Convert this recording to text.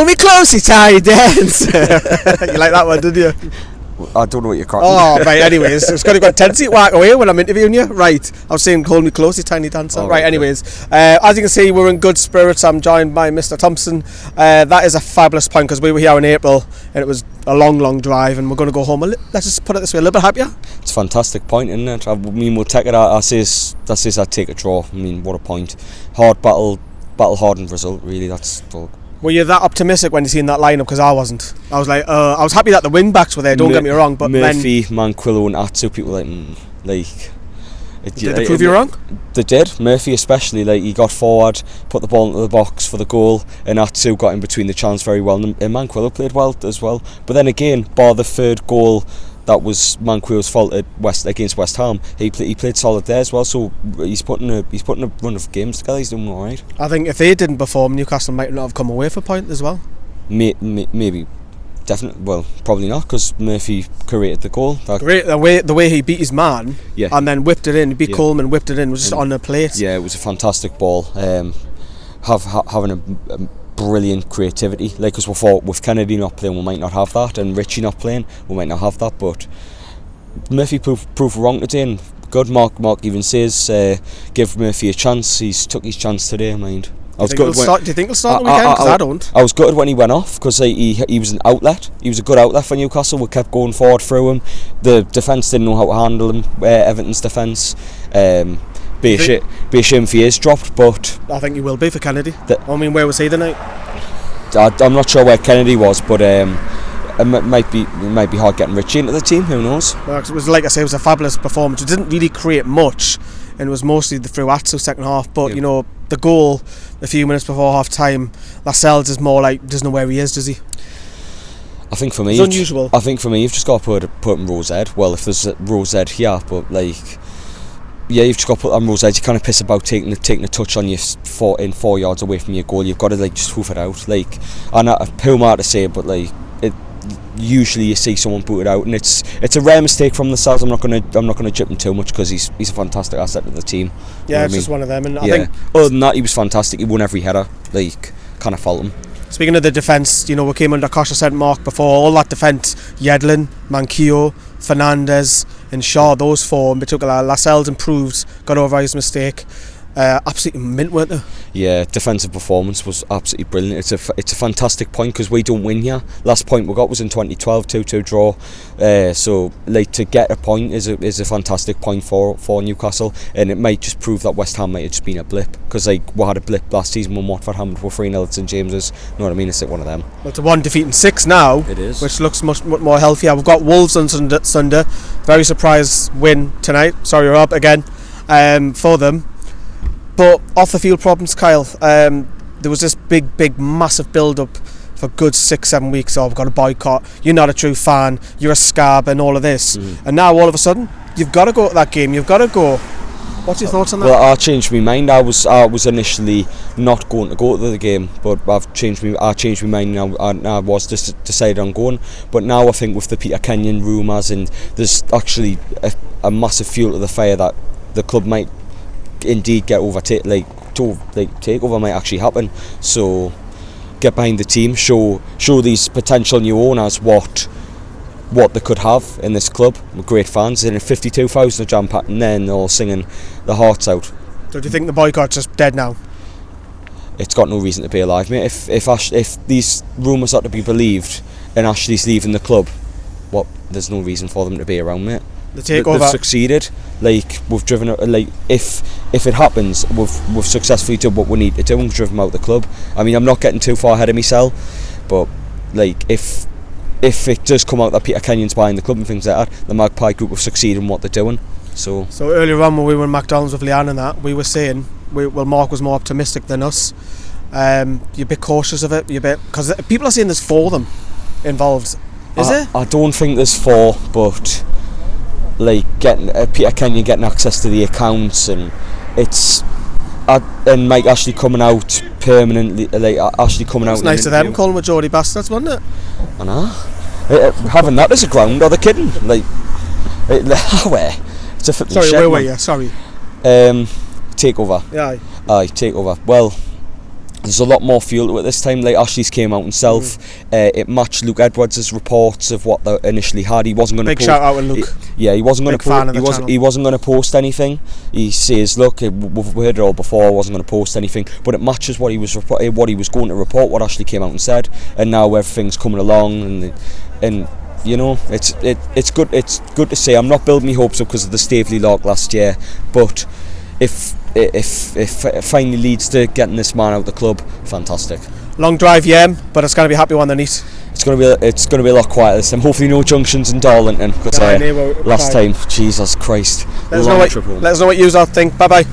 Hold me closely, tiny dance. You like that one, didn't you? I don't know what you're cracking. Oh, right, anyways, it's got to go tendency to walk away when I'm interviewing you. Right, I was saying hold me closely, tiny dancer. Right, anyways, as you can see, we're in good spirits. I'm joined by Mr. Thompson. That is a fabulous point because we were here in April and it was a long drive and we're going to go home, let's just put it this way, a little bit happier. It's a fantastic point, isn't it? I mean, we'll take it out. I says I'd take a draw. I mean, what a point. Hard battle hardened result, really. That's all. Were you that optimistic when you seen that lineup? Because I wasn't. I was like, I was happy that the wing backs were there. Don't get me wrong, but Murphy, Manquillo, and Atsu, people like. Did they prove you wrong? They did. Murphy especially. Like, he got forward, put the ball into the box for the goal, and Atsu got in between the chance very well. And Manquillo played well as well. But then again, bar the third goal, that was Manquillo's fault against West Ham. He played solid there as well. So he's putting a run of games together. He's doing all right. I think if they didn't perform, Newcastle might not have come away for a point as well. Maybe, definitely. Well, probably not because Murphy created the goal. The way he beat his man, and then whipped it in. He beat Coleman, whipped it in. Was just on the plate. Yeah, it was a fantastic ball. Having a brilliant creativity, like, because we thought with Kennedy not playing we might not have that, and Richie not playing we might not have that, but Murphy proved wrong today, and good. Mark even says give Murphy a chance. He's took his chance today, mind. Do you think he'll start the weekend? Because I don't. I was gutted when he went off because he was an outlet. He was a good outlet for Newcastle. We kept going forward through him. The defence didn't know how to handle him. Everton's defence. Be a shame if he is dropped, but I think he will be for Kennedy. I mean, where was he tonight? I'm not sure where Kennedy was, but it might be hard getting Richie into the team. Who knows? Well, it was, like I say, it was a fabulous performance. It didn't really create much, and it was mostly through Atsu second half. But you know, the goal a few minutes before half time, Lascelles is more like doesn't know where he is, does he? I think for me, it's unusual. I think for me, you've just got to put him Rose Ed. Well, if there's Rose Ed here, but like. Yeah, you've just got to put on Rose Edge. You can't piss about taking a touch on you 4 yards away from your goal. You've got to like just hoof it out. Like, I know who am I to say, but like usually you see someone boot it out, and it's a rare mistake from the Lascelles. I'm not gonna chip him too much because he's a fantastic asset to the team. Yeah, it's just one of them. And I think other than that, he was fantastic. He won every header. Like, kind of fault him. Speaking of the defence, you know, we came under cautious centre mark before. All that defence, Yedlin, Manquillo, Fernandez and Shaw, those four in particular. Lascelles improved, got over his mistake. Absolutely mint, weren't they? Yeah, defensive performance was absolutely brilliant. It's a fantastic point because we don't win here. Last point we got was in 2012, 2-2 draw. So like to get a point is a fantastic point for Newcastle, and it might just prove that West Ham might have just been a blip, because like we had a blip last season when Watford hammered with 3-0 at St James's. You know what I mean? It's like one of them. Well, it's a 1 defeat in 6 now. It is, which looks much more healthier. We've got Wolves on Sunday. Very surprise win tonight. Sorry, Rob, again for them. But off the field problems, Kyle, there was this big massive build up for good 6-7 weeks. We've got a boycott, you're not a true fan, you're a scab and all of this, and now all of a sudden you've got to go to that game, you've got to go. What's your thoughts on that? Well, I changed my mind. I was initially not going to go to the game, but I changed my mind now. I was decided on going, but now I think with the Peter Kenyon rumours, and there's actually a massive fuel to the fire that the club might indeed get takeover might actually happen. So get behind the team, show these potential new owners what they could have in this club with great fans, and 52,000 jam packed, and then all singing their hearts out. So do you think the boycott's just dead now? It's got no reason to be alive, mate. If these rumours are to be believed and Ashley's leaving the club, there's no reason for them to be around, mate. The takeover. They've succeeded. Like, we've driven it. Like, if it happens, we've successfully done what we need to do and driven them out of the club. I mean, I'm not getting too far ahead of myself, but like if it does come out that Peter Kenyon's buying the club and things like that, the Magpie Group have succeeded in what they're doing. So earlier on when we were in McDonald's with Leanne and that, we were saying, Mark was more optimistic than us. You're a bit cautious of it. Because people are saying there's 4 of them involved. Is there? I don't think there's 4, but like getting Peter Kenyon getting access to the accounts, and and Mike Ashley coming out permanently, like Ashley coming out. It's nice of them calling with Geordie bastards, wasn't it? I know. Having that as a ground, are they kidding? Like where? It's a flipping Sorry, shed, where were you? Sorry. Takeover. Yeah. Takeover. Well, there's a lot more fuel to it this time. Like Ashley's came out himself. It matched Luke Edwards' reports of what they initially had. He wasn't going to Big shout out to Luke. He wasn't going to he wasn't going to post anything. He says, look, we've heard it all before. I wasn't going to post anything, but it matches what he was going to report. What Ashley came out and said, and now everything's coming along, and you know, it's good. It's good to say. I'm not building my hopes up because of the Staveley lock last year, but if it finally leads to getting this man out of the club, fantastic. Long drive, yeah, but it's going to be a happy one then, East. It's going to be a lot quieter this time. Hopefully no junctions in Darlington, because last time, Jesus Christ. Let us know what you all think. Bye bye.